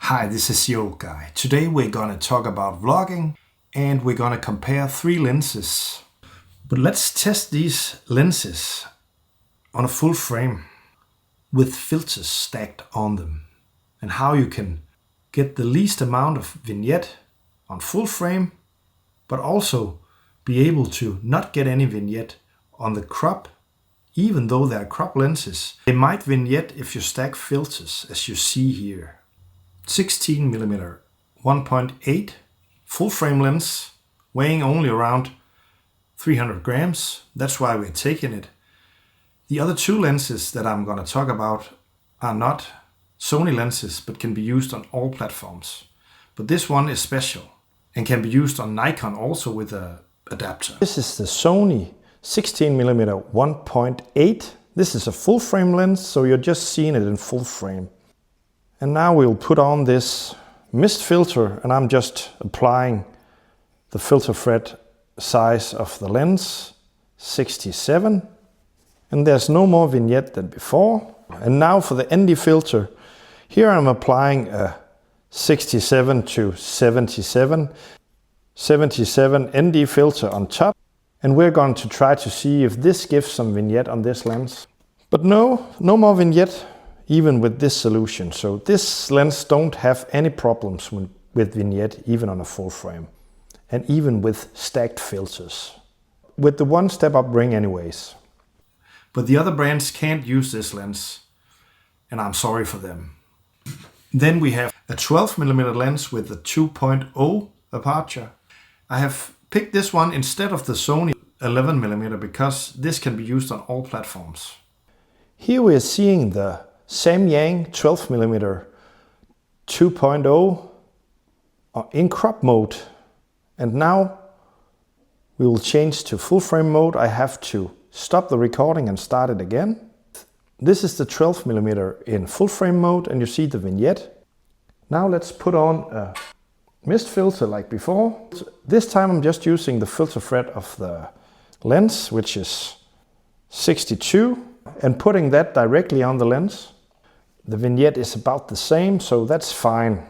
Hi, this is Yo Guy. Today we're gonna talk about vlogging and we're gonna compare 3 lenses. But let's test these lenses on a full frame with filters stacked on them and how you can get the least amount of vignette on full frame but also be able to not get any vignette on the crop. Even though they are crop lenses, they might vignette if you stack filters, as you see here. 16mm 1.8 full frame lens, weighing only around 300 grams. That's why we're taking it. The other 2 lenses that I'm going to talk about are not Sony lenses, but can be used on all platforms. But this one is special and can be used on Nikon also with an adapter. This is the Sony 16mm 1.8. This is a full frame lens, so you're just seeing it in full frame. And now we'll put on this mist filter, and I'm just applying the filter thread size of the lens, 67. And there's no more vignette than before. And now for the ND filter, here I'm applying a 67 to 77 ND filter on top. And we're going to try to see if this gives some vignette on this lens. But no more vignette even with this solution. So this lens don't have any problems with vignette even on a full frame. And even with stacked filters. With the one step up ring anyways. But the other brands can't use this lens. And I'm sorry for them. Then we have a 12mm lens with a 2.0 aperture. I have picked this one instead of the Sony 11mm because this can be used on all platforms. Here we are seeing the Samyang 12mm 2.0 in crop mode. And now we will change to full frame mode. I have to stop the recording and start it again. This is the 12mm in full frame mode and you see the vignette. Now let's put on a mist filter like before. This time I'm just using the filter thread of the lens, which is 62, and putting that directly on the lens. The vignette is about the same, so that's fine.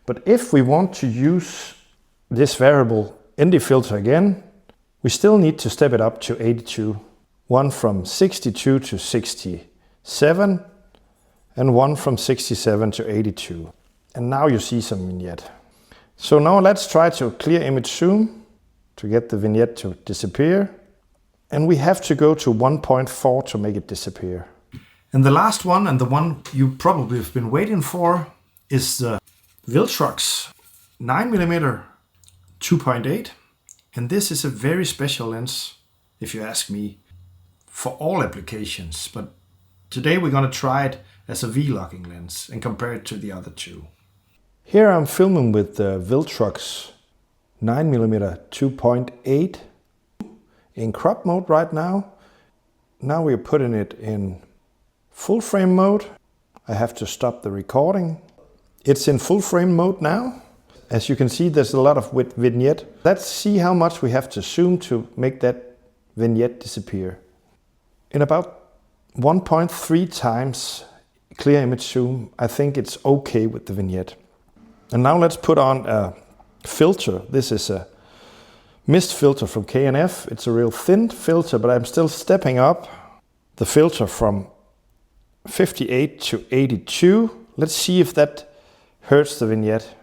But if we want to use this variable ND filter again, we still need to step it up to 82. One from 62 to 67 and one from 67 to 82. And now you see some vignette. So now let's try to clear image zoom to get the vignette to disappear. And we have to go to 1.4 to make it disappear. And the last one, and the one you probably have been waiting for, is the Viltrox 9mm 2.8. And this is a very special lens, if you ask me, for all applications. But today we're going to try it as a vlogging lens and compare it to the other 2. Here I'm filming with the Viltrox 9mm 2.8 in crop mode right now. Now we're putting it in full frame mode. I have to stop the recording. It's in full frame mode now. As you can see, there's a lot of vignette. Let's see how much we have to zoom to make that vignette disappear. In about 1.3 times clear image zoom, I think it's okay with the vignette. And now let's put on a filter. This is a mist filter from K&F. It's a real thin filter, but I'm still stepping up the filter from 58 to 82. Let's see if that hurts the vignette.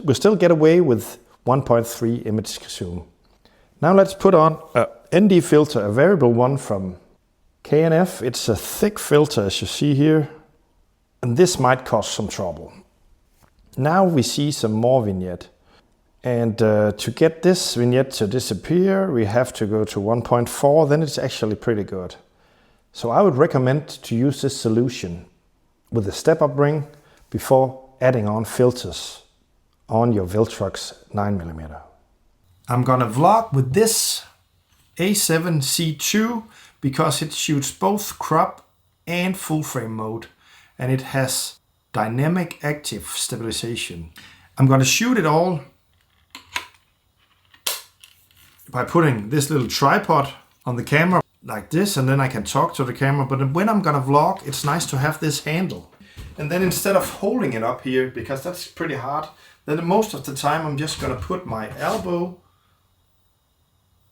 We still get away with 1.3 image zoom. Now let's put on a ND filter, a variable one from K&F. It's a thick filter, as you see here. And this might cause some trouble. Now we see some more vignette. And to get this vignette to disappear, we have to go to 1.4, then it's actually pretty good. So I would recommend to use this solution with a step-up ring before adding on filters on your Viltrox 9mm. I'm gonna vlog with this A7C2 because it shoots both crop and full frame mode, and it has dynamic active stabilisation. I'm gonna shoot it all by putting this little tripod on the camera like this, and then I can talk to the camera. But when I'm gonna vlog, it's nice to have this handle. And then instead of holding it up here, because that's pretty hard, then most of the time I'm just gonna put my elbow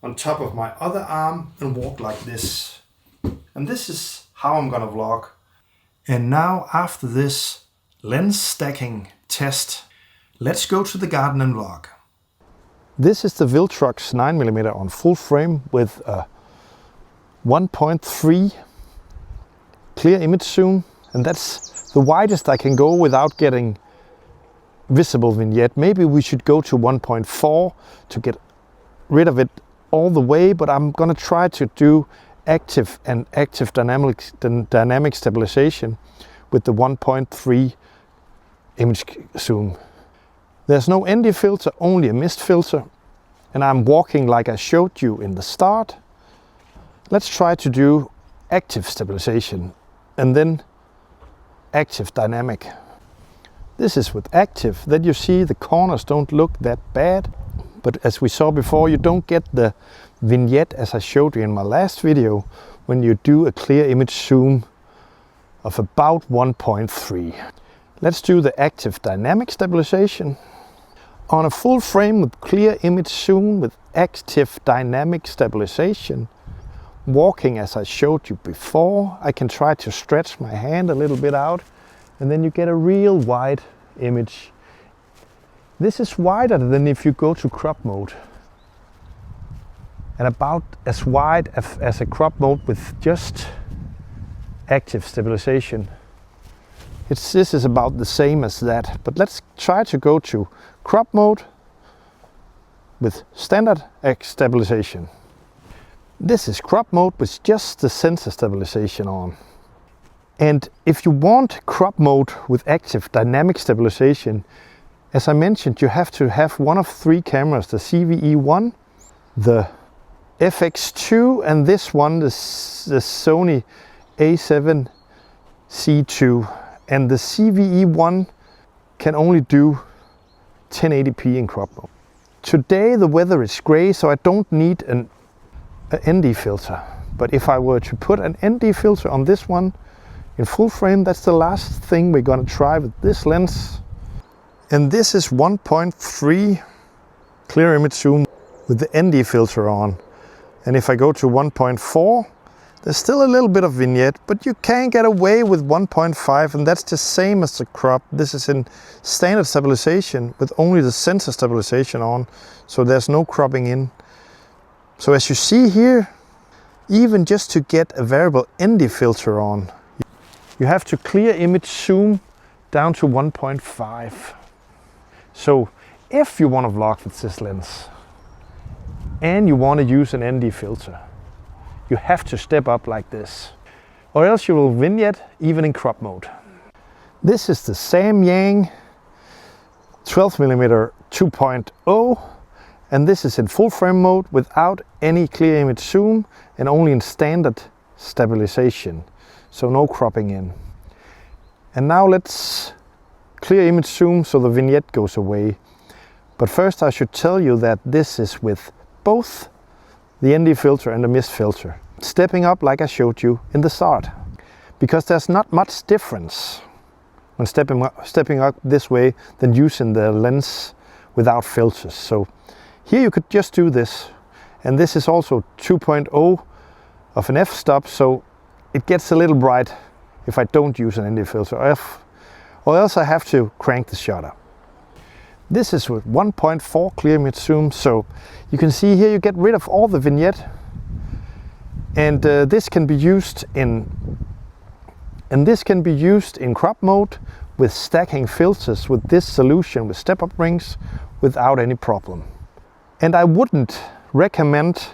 on top of my other arm and walk like this. And this is how I'm gonna vlog. And now after this lens stacking test, let's go to the garden and vlog. This is the Viltrox 9mm on full frame with a 1.3 clear image zoom, and that's the widest I can go without getting visible vignette. Maybe we should go to 1.4 to get rid of it all the way, but I'm gonna try to do active dynamic stabilization with the 1.3 image zoom. There's no ND filter, only a mist filter, and I'm walking like I showed you in the start. Let's try to do active stabilization and then active dynamic. This is with active, that you see the corners don't look that bad, but as we saw before, you don't get the vignette as I showed you in my last video when you do a clear image zoom of about 1.3. Let's do the active dynamic stabilization. On a full frame with clear image zoom with active dynamic stabilization, walking as I showed you before, I can try to stretch my hand a little bit out, and then you get a real wide image. This is wider than if you go to crop mode, and about as wide as a crop mode with just active stabilization. This is about the same as that, but let's try to go to crop mode with standard stabilization. This is crop mode with just the sensor stabilization on. And if you want crop mode with active dynamic stabilization, as I mentioned, you have to have one of three cameras, the CVE1, the FX2, and this one, the Sony A7C2. And the CVE1 can only do 1080p in crop mode. Today the weather is gray, so I don't need an ND filter. But if I were to put an ND filter on this one in full frame, that's the last thing we're gonna try with this lens. And this is 1.3 clear image zoom with the ND filter on. And if I go to 1.4, there's still a little bit of vignette, but you can get away with 1.5, and that's the same as the crop. This is in standard stabilization with only the sensor stabilization on, so there's no cropping in. So as you see here, even just to get a variable ND filter on, you have to clear image zoom down to 1.5. So if you want to vlog with this lens and you want to use an ND filter, you have to step up like this, or else you will vignette even in crop mode. This is the Samyang 12mm 2.0, and this is in full frame mode without any clear image zoom and only in standard stabilization, so no cropping in. And now let's clear image zoom so the vignette goes away. But first I should tell you that this is with both the ND filter and the mist filter, stepping up like I showed you in the start, because there's not much difference when stepping up this way than using the lens without filters. So here you could just do this, and this is also 2.0 of an f-stop, so it gets a little bright if I don't use an ND filter, or else I have to crank the shutter. This is with 1.4 clear image zoom, so you can see here you get rid of all the vignette, and this can be used in crop mode with stacking filters with this solution with step-up rings without any problem. And I wouldn't recommend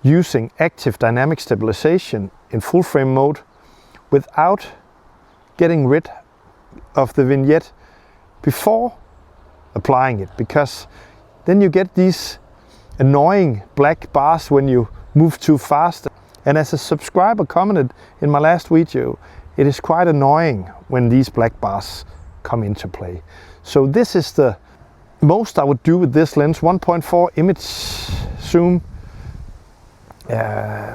using active dynamic stabilization in full frame mode without getting rid of the vignette before applying it, because then you get these annoying black bars when you move too fast. And as a subscriber commented in my last video, it is quite annoying when these black bars come into play. So this is the most I would do with this lens, 1.4 image zoom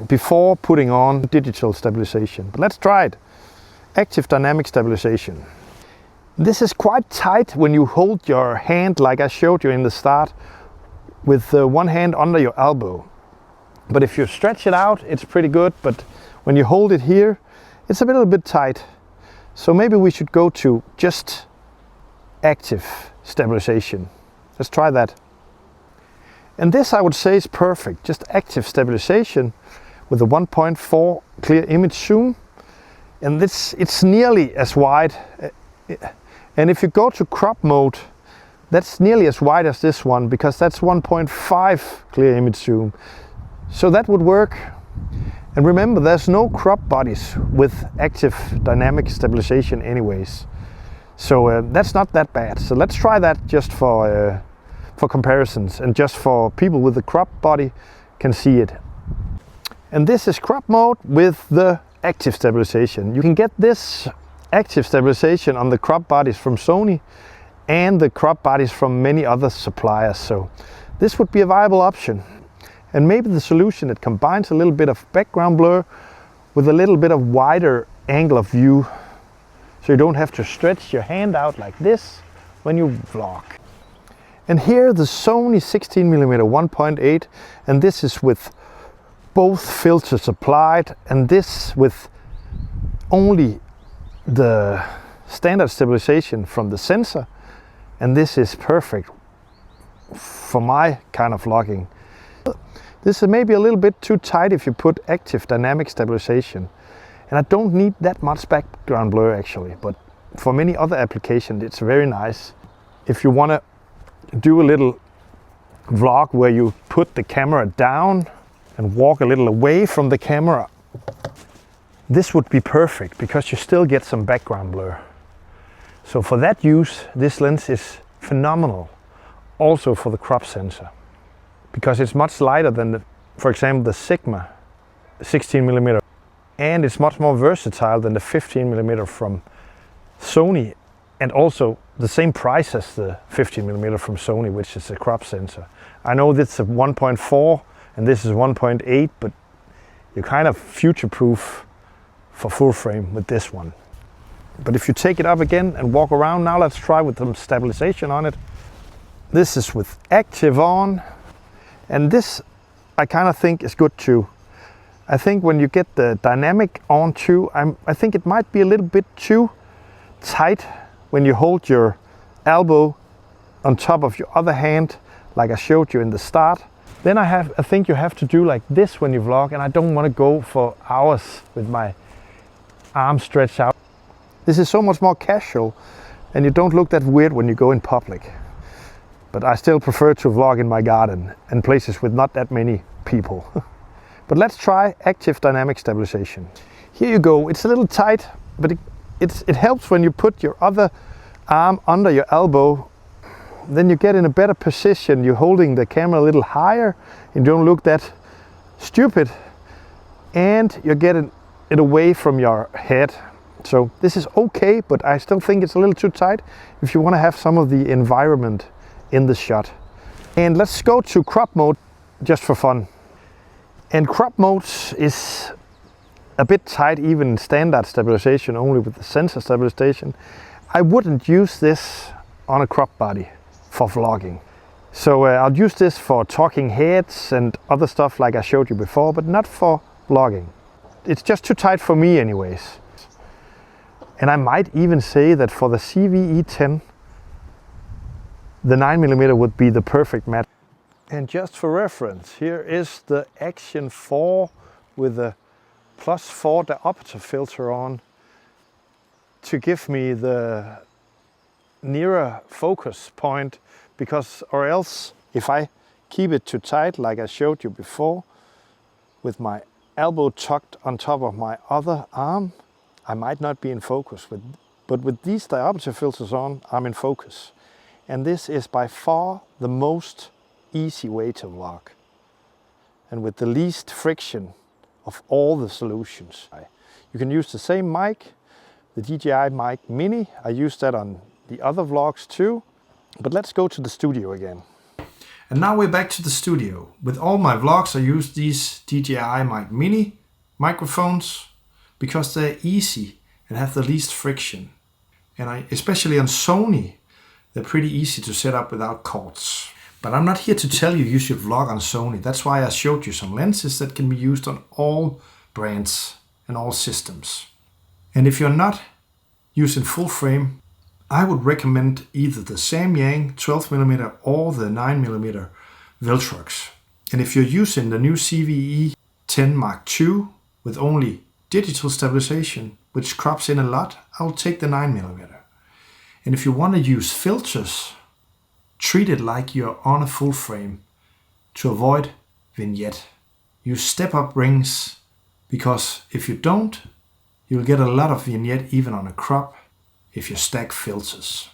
before putting on digital stabilization. But let's try it. active dynamic stabilization. This is quite tight when you hold your hand like I showed you in the start, with one hand under your elbow. But if you stretch it out, it's pretty good, but when you hold it here, it's a little bit tight. So maybe we should go to just active stabilization. Let's try that. And this I would say is perfect, just active stabilization with a 1.4 clear image zoom. And it's nearly as wide. And if you go to crop mode, that's nearly as wide as this one, because that's 1.5 clear image zoom. So that would work. And remember, there's no crop bodies with active dynamic stabilization anyways. So that's not that bad. So let's try that just for comparisons, and just for people with the crop body can see it. And this is crop mode with the active stabilization. You can get this active stabilization on the crop bodies from Sony and the crop bodies from many other suppliers. So this would be a viable option. And maybe the solution that combines a little bit of background blur with a little bit of wider angle of view, so you don't have to stretch your hand out like this when you vlog. And here the Sony 16mm 1.8, and this is with both filters applied, and this with only the standard stabilization from the sensor, and this is perfect for my kind of vlogging. This is maybe a little bit too tight if you put active dynamic stabilization, and I don't need that much background blur actually, but for many other applications it's very nice. If you want to do a little vlog where you put the camera down and walk a little away from the camera, this would be perfect because you still get some background blur. So for that use, this lens is phenomenal. Also for the crop sensor, because it's much lighter than for example, the Sigma 16mm, and it's much more versatile than the 15mm from Sony, and also the same price as the 15mm from Sony, which is a crop sensor. I know this is a 1.4 and this is 1.8, but you're kind of future-proof for full frame with this one. But if you take it up again and walk around, now let's try with some stabilization on it. This is with active on, and this I kind of think is good too. I think when you get the dynamic on too, I think it might be a little bit too tight when you hold your elbow on top of your other hand, like I showed you in the start. Then I think you have to do like this when you vlog, and I don't want to go for hours with my arm stretched out. This is so much more casual, and you don't look that weird when you go in public. But I still prefer to vlog in my garden and places with not that many people. But let's try active dynamic stabilization. Here you go. It's a little tight, but it helps when you put your other arm under your elbow. Then you get in a better position. You're holding the camera a little higher and don't look that stupid, and you're getting it away from your head. So this is okay, but I still think it's a little too tight if you want to have some of the environment in the shot. And let's go to crop mode just for fun. And crop mode is a bit tight, even standard stabilization, only with the sensor stabilization. I wouldn't use this on a crop body for vlogging. So I'll use this for talking heads and other stuff like I showed you before, but not for vlogging. It's just too tight for me anyways. And I might even say that for the CVE10, the 9mm would be the perfect match. And just for reference, here is the Action 4 with a +4 diopter filter on to give me the nearer focus point, because or else if I keep it too tight like I showed you before with my elbow tucked on top of my other arm, I might not be in focus. But with these diopter filters on, I'm in focus. And this is by far the most easy way to vlog, and with the least friction of all the solutions. You can use the same mic, the DJI mic Mini. I use that on the other vlogs too. But let's go to the studio again. And now we're back to the studio. With all my vlogs I use these DJI mic Mini microphones because they're easy and have the least friction. And especially on Sony, they're pretty easy to set up without cords. But I'm not here to tell you you should vlog on Sony. That's why I showed you some lenses that can be used on all brands and all systems. And if you're not using full frame, I would recommend either the Samyang 12mm or the 9mm Viltrox. And if you're using the new CVE 10 Mark II with only digital stabilization, which crops in a lot, I'll take the 9mm. And if you want to use filters, treat it like you're on a full frame to avoid vignette. Use step-up rings, because if you don't, you'll get a lot of vignette even on a crop if you stack filters.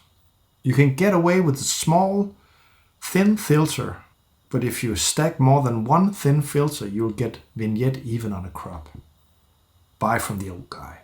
You can get away with a small, thin filter, but if you stack more than one thin filter, you'll get vignette even on a crop. Bye from the old guy.